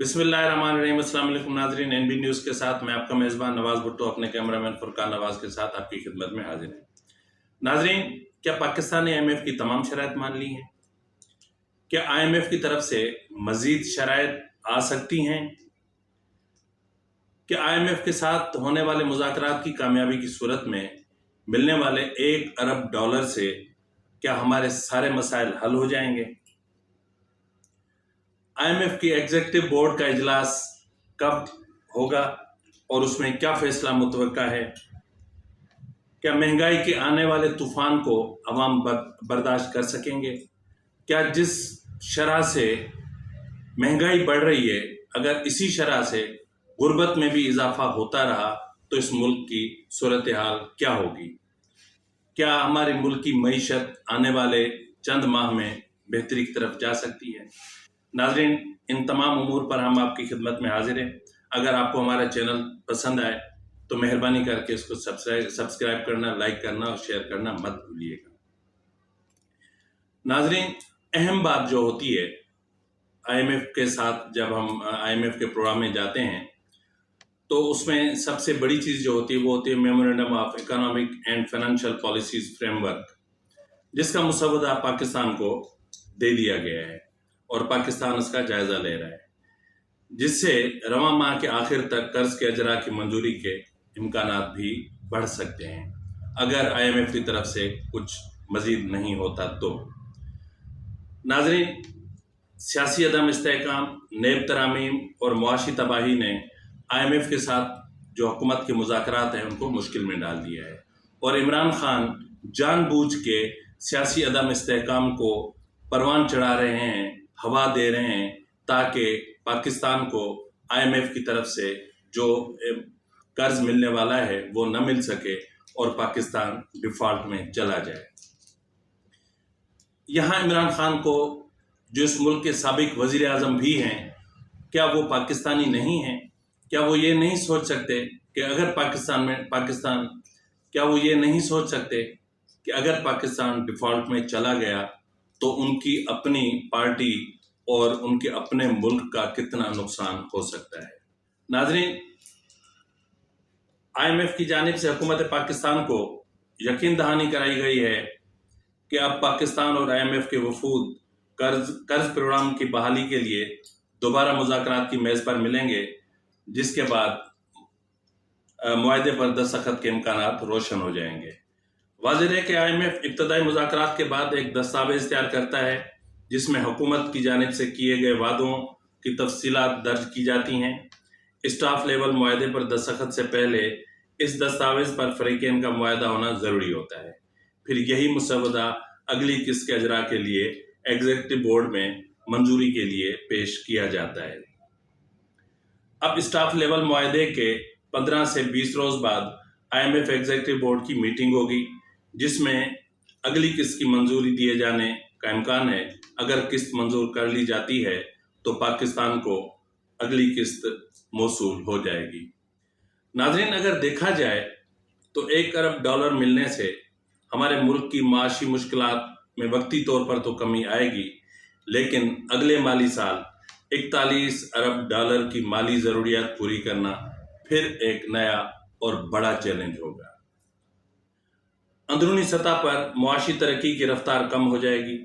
बिस्मिल्लाहिर्रहमानिर्रहीम। अस्सलाम वालेकुम नाज़रीन, एनबी न्यूज़ के साथ मैं आपका मेज़बान नवाज़ भुट्टो अपने कैमरामैन फुरकान नवाज़ के साथ आपकी खिदमत में हाजिर है। नाज़रीन, क्या पाकिस्तान ने IMF की तमाम शराइत मान ली हैं? क्या IMF की तरफ से मज़ीद शराइत आ सकती हैं? क्या IMF के साथ होने वाले मुज़ाकरात की कामयाबी की सूरत में मिलने वाले $1 अरब से क्या हमारे सारे मसाइल हल हो जाएंगे? IMF की एग्जीक्यूटिव बोर्ड का इजलास कब होगा और उसमें क्या फैसला मुतवक्का है? क्या महंगाई के आने वाले तूफान को अवाम बर्दाश्त कर सकेंगे? क्या जिस शरह से महंगाई बढ़ रही है, अगर इसी शरह से गुर्बत में भी इजाफा होता रहा तो इस मुल्क की सूरत हाल क्या होगी? क्या हमारे मुल्क की मईशत आने वाले चंद माह में बेहतरी की तरफ जा सकती है? नाज़रीन, इन तमाम उमूर पर हम आपकी खिदमत में हाजिर हैं। अगर आपको हमारा चैनल पसंद आए तो मेहरबानी करके इसको सब्सक्राइब करना, लाइक करना और शेयर करना मत भूलिएगा। नाज़रीन, अहम बात जो होती है IMF के साथ, जब हम IMF के प्रोग्राम में जाते हैं तो उसमें सबसे बड़ी चीज़ जो होती है वो होती है memorandum of economic and financial policies framework, जिसका मुसवदा पाकिस्तान को दे दिया गया है और पाकिस्तान उसका जायजा ले रहा है, जिससे रवां माह के आखिर तक कर्ज के अजरा की मंजूरी के इम्कानात भी बढ़ सकते हैं, अगर IMF की तरफ से कुछ मजीद नहीं होता तो। नाज़रीन, सियासी अदम इस्तेहकाम, नेब तरामीम और मुआशी तबाही ने IMF के साथ जो हुकूमत के मुज़ाकरात हैं उनको मुश्किल में डाल दिया है और इमरान खान जानबूझ के सियासी अदम इस्तेहकाम को परवान चढ़ा रहे हैं, हवा दे रहे हैं, ताकि पाकिस्तान को IMF की तरफ से जो कर्ज मिलने वाला है वो न मिल सके और पाकिस्तान डिफ़ॉल्ट में चला जाए। यहाँ इमरान खान को, जो इस मुल्क के साबिक वज़ीर आज़म भी हैं, क्या वो पाकिस्तानी नहीं हैं? क्या वो ये नहीं सोच सकते कि अगर क्या वो ये नहीं सोच सकते कि अगर पाकिस्तान डिफ़ॉल्ट में चला गया तो उनकी अपनी पार्टी और उनके अपने मुल्क का कितना नुकसान हो सकता है? नाज़रीन, IMF की जानिब से हुकूमत पाकिस्तान को यकीन दहानी कराई गई है कि अब पाकिस्तान और IMF के वफूद कर्ज प्रोग्राम की बहाली के लिए दोबारा मुज़ाकरात की मेज़ पर मिलेंगे, जिसके बाद मुआहदे पर दस्तखत के इम्कानात रोशन हो जाएंगे। वाज़ेह है कि IMF इब्तदाई मुज़ाकरात के बाद एक दस्तावेज़ तैयार करता है जिसमें हुकूमत की जानिब से किए गए वादों की तफसीलात दर्ज की जाती हैं। स्टाफ लेवल मुआहदे पर दस्तखत से पहले इस दस्तावेज़ पर फ़रीक़ैन का मुआहदा होना ज़रूरी होता है। फिर यही मुसवदा अगली किस्त के अजरा के लिए एग्जीक्यूटिव बोर्ड में मंजूरी के लिए पेश किया जाता है। अब स्टाफ लेवल मुआहदे के 15 से 20 रोज़ बाद IMF एग्जीक्यूटिव बोर्ड की मीटिंग होगी, जिसमें अगली किस्त की मंजूरी दिए जाने का इम्कान है। अगर किस्त मंजूर कर ली जाती है तो पाकिस्तान को अगली किस्त मौसूल हो जाएगी। नाज़रीन, अगर देखा जाए तो $1 अरब मिलने से हमारे मुल्क की माशी मुश्किलात में वक्ती तौर पर तो कमी आएगी, लेकिन अगले माली साल $41 अरब की माली ज़रूरियात पूरी करना फिर एक नया और बड़ा चैलेंज होगा। अंदरूनी सतह पर मुआशी तरक्की की रफ्तार कम हो जाएगी,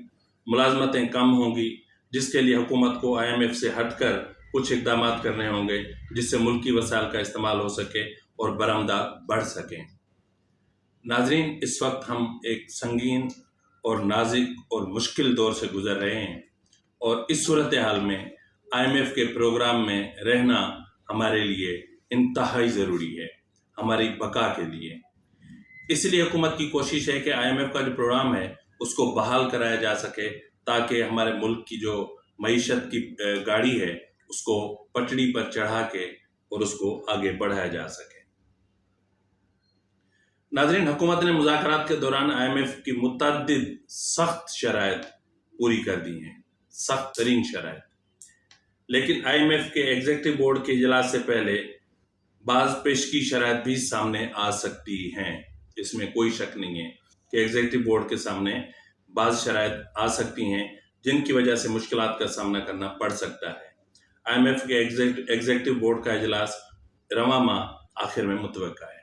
मुलाजमतें कम होंगी, जिसके लिए हुकूमत को IMF से हटकर कुछ इक़दाम करने होंगे जिससे मुल्की वसाइल का इस्तेमाल हो सके और बरामदात बढ़ सकें। नाज़रीन, इस वक्त हम एक संगीन और नाजुक और मुश्किल दौर से गुज़र रहे हैं और इस सूरत हाल में IMF के प्रोग्राम में रहना हमारे लिए इंतहाई ज़रूरी है, हमारी बका के लिए। इसलिए हुकूमत की कोशिश है कि IMF का जो प्रोग्राम है उसको बहाल कराया जा सके, ताकि हमारे मुल्क की जो मईशत की गाड़ी है उसको पटड़ी पर चढ़ा के और उसको आगे बढ़ाया जा सके। नाज़रीन, हुकूमत ने मुज़ाकरात के दौरान IMF की मुतअद्दिद सख्त शराइत पूरी कर दी हैं, सख्त तरीन शराइत, लेकिन IMF के एग्जीक्यूटिव बोर्ड के इजलास से पहले बाज़ पेशगी शराइत भी सामने आ सकती हैं। इसमें कोई शक नहीं है कि एग्जीक्यूटिव बोर्ड के सामने बाज़ शराइत आ सकती हैं जिनकी वजह से मुश्किलात का सामना करना पड़ सकता है। IMF के एग्जीक्यूटिव बोर्ड का इजलास रवां माह आखिर में मुतवक्का है।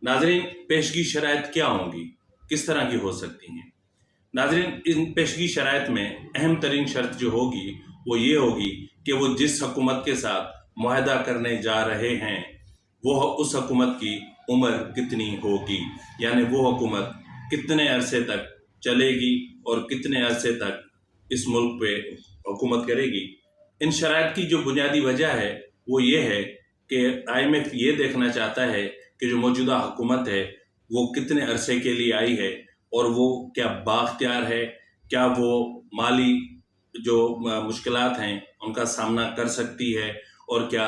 नाजरीन, पेशगी शराइत क्या होंगी, किस तरह की हो सकती हैं? नाजरीन, इन पेशगी शराइत में अहम तरीन शर्त जो होगी वो ये होगी कि वो जिस हुकूमत के साथ मुआहदा करने जा रहे हैं वो उस हुकूमत की उम्र कितनी होगी, यानी वो हुकूमत कितने अरसे तक चलेगी और कितने अरसे तक इस मुल्क पे हुकूमत करेगी। इन शराइत की जो बुनियादी वजह है वो ये है कि IMF ये देखना चाहता है कि जो मौजूदा हुकूमत है वो कितने अरसे के लिए आई है और वो क्या बाख्तियार है, क्या वो माली जो मुश्किलात हैं उनका सामना कर सकती है और क्या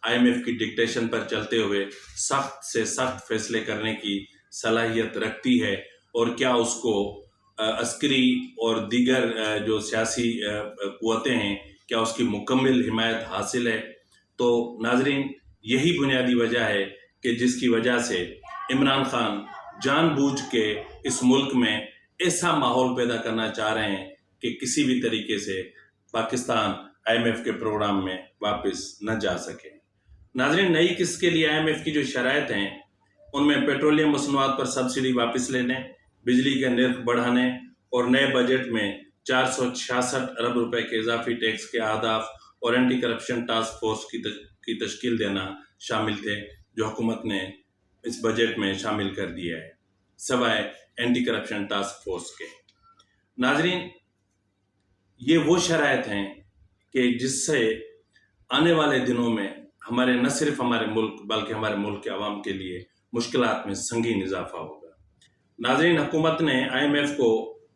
IMF की डिक्टेशन पर चलते हुए सख्त से सख्त फैसले करने की सलाहियत रखती है और क्या उसको अस्करी और दीगर जो सियासी कुव्वतें हैं क्या उसकी मुकम्मल हिमायत हासिल है। तो नाजरीन, यही बुनियादी वजह है कि जिसकी वजह से इमरान खान जानबूझ के इस मुल्क में ऐसा माहौल पैदा करना चाह रहे हैं कि किसी भी तरीके से पाकिस्तान IMF के प्रोग्राम में वापस न जा सके। नाजरीन, नई किस्त के लिए IMF की जो शराइत हैं उनमें पेट्रोलियम मसनूआत पर सब्सिडी वापस लेने, बिजली के निर्ख बढ़ाने और नए बजट में 466 अरब रुपए के इजाफी टैक्स के अहदाफ और एंटी करप्शन टास्क फोर्स की तश्कील देना शामिल थे, जो हुकूमत ने इस बजट में शामिल कर दिया है सवाए एंटी करप्शन टास्क फोर्स के। नाजरीन, ये वो शराइत हैं कि जिससे आने वाले दिनों में हमारे न सिर्फ हमारे मुल्क बल्कि हमारे मुल्क के अवाम के लिए मुश्किलात में संगीन इजाफा होगा। नाजरीन, हुकूमत ने IMF को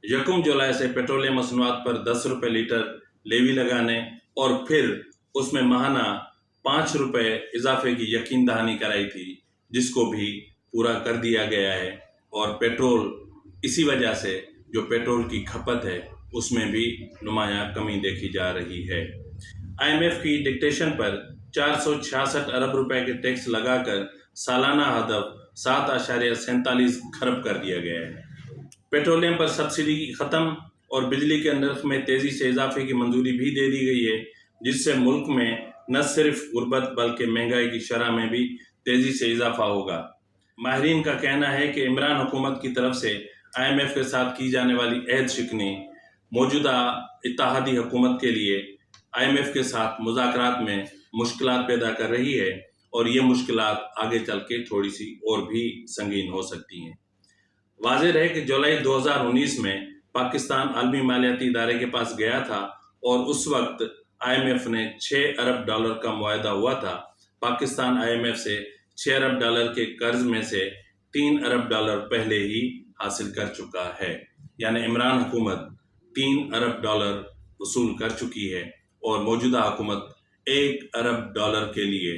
1 जुलाई से पेट्रोलियम मसनूआत पर 10 रुपये लीटर लेवी लगाने और फिर उसमें माहाना 5 रुपये इजाफे की यकीन दहानी कराई थी, जिसको भी पूरा कर दिया गया है और पेट्रोल इसी वजह से जो पेट्रोल की खपत है उसमें भी नुमायां कमी देखी जा रही है। IMF की डिक्टेशन पर 466 अरब रुपए के टैक्स लगाकर सालाना हदफ 7.47 खरब कर दिया गया है। पेट्रोलियम पर सब्सिडी खत्म और बिजली के नर्ख में तेजी से इजाफे की मंजूरी भी दे दी गई है, जिससे मुल्क में न सिर्फ गुर्बत बल्कि महंगाई की शरह में भी तेजी से इजाफा होगा। माहिरीन का कहना है कि इमरान हुकूमत की तरफ से IMF के साथ की जाने वाली अहद शिकनी मौजूदा इत्तेहादी हुकूमत के लिए IMF के साथ मुज़ाकरात में मुश्किलात पैदा कर रही है और ये मुश्किलात आगे चल के थोड़ी सी और भी संगीन हो सकती हैं। वाज़ेह है कि जुलाई 2019 में पाकिस्तान आलमी मालियाती इदारे के पास गया था और उस वक्त IMF ने 6 अरब डॉलर का मुआहदा हुआ था। पाकिस्तान IMF से 6 अरब डॉलर के कर्ज में से 3 अरब डॉलर पहले ही हासिल कर चुका है, यानी इमरान हुकूमत 3 अरब डॉलर वसूल कर चुकी है और मौजूदा हुकूमत 1 अरब डॉलर के लिए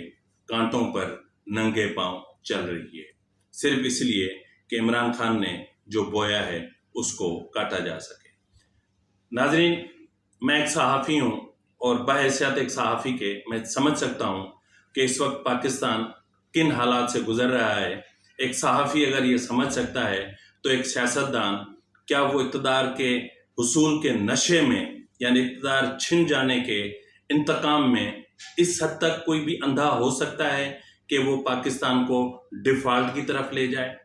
कांटों पर नंगे पांव चल रही है, सिर्फ इसलिए कि इमरान खान ने जो बोया है उसको काटा जा सके। नाजरीन, मैं एक सहाफ़ी हूँ और बहैसियत एक सहाफ़ी के मैं समझ सकता हूँ कि इस वक्त पाकिस्तान किन हालात से गुजर रहा है। एक सहाफ़ी अगर ये समझ सकता है तो एक सियासतदान क्या वो इक़्तिदार के हुसूल के नशे में यानी इक़्तिदार छिन जाने के इंतकाम में इस हद तक कोई भी अंधा हो सकता है कि वो पाकिस्तान को डिफ़ॉल्ट की तरफ ले जाए?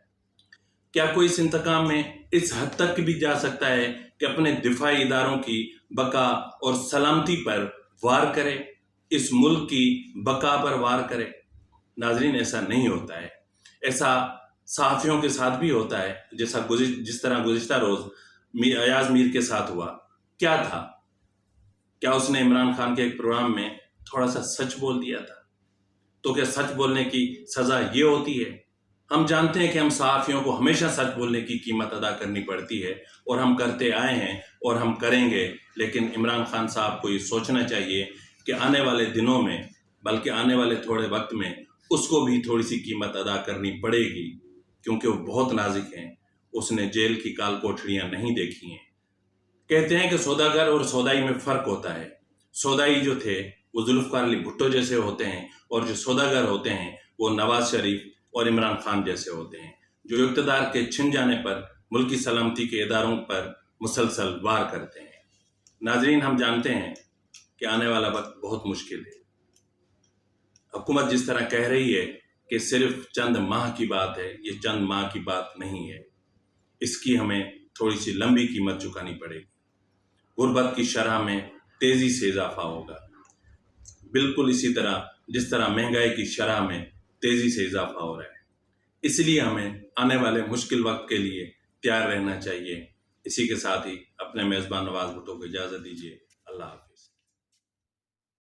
क्या कोई इस इंतकाम में इस हद तक भी जा सकता है कि अपने दिफाई इदारों की बका और सलामती पर वार करे, इस मुल्क की बका पर वार करे? नाजरीन, ऐसा नहीं होता है। ऐसा सहाफ़ियों के साथ भी होता है, जैसा जिस तरह गुज़िश्ता रोज़ अयाज मीर के साथ हुआ। क्या था? क्या उसने इमरान खान के एक प्रोग्राम में थोड़ा सा सच बोल दिया था? तो क्या सच बोलने की सज़ा ये होती है? हम जानते हैं कि हम सहाफ़ियों को हमेशा सच बोलने की कीमत अदा करनी पड़ती है और हम करते आए हैं और हम करेंगे, लेकिन इमरान खान साहब को ये सोचना चाहिए कि आने वाले दिनों में, बल्कि आने वाले थोड़े वक्त में उसको भी थोड़ी सी कीमत अदा करनी पड़ेगी, क्योंकि वो बहुत नाजुक हैं। उसने जेल की काल कोठरियाँ नहीं देखी हैं। कहते हैं कि सौदागर और सौदाई में फ़र्क होता है। सौदाई जो थे वो जुल्फ़िकार अली भुट्टो जैसे होते हैं और जो सौदागर होते हैं वो नवाज शरीफ और इमरान खान जैसे होते हैं, जो इक़्तिदार के छिन जाने पर मुल्की सलामती के इदारों पर मुसलसल वार करते हैं। नाजरीन, हम जानते हैं کہ آنے والا وقت بہت مشکل ہے۔ حکومت جس طرح کہہ رہی ہے کہ صرف چند ماہ کی بات ہے، یہ چند ماہ کی بات نہیں ہے، اس کی ہمیں تھوڑی سی لمبی قیمت چکانی پڑے گی۔ غربت کی شرح میں تیزی سے اضافہ ہوگا، بالکل اسی طرح جس طرح مہنگائی کی شرح میں تیزی سے اضافہ ہو رہا ہے۔ اس لیے ہمیں آنے والے مشکل وقت کے لیے تیار رہنا چاہیے۔ اسی کے ساتھ ہی اپنے میزبان نواز بھٹو کو اجازت دیجیے۔ اللہ حافظ۔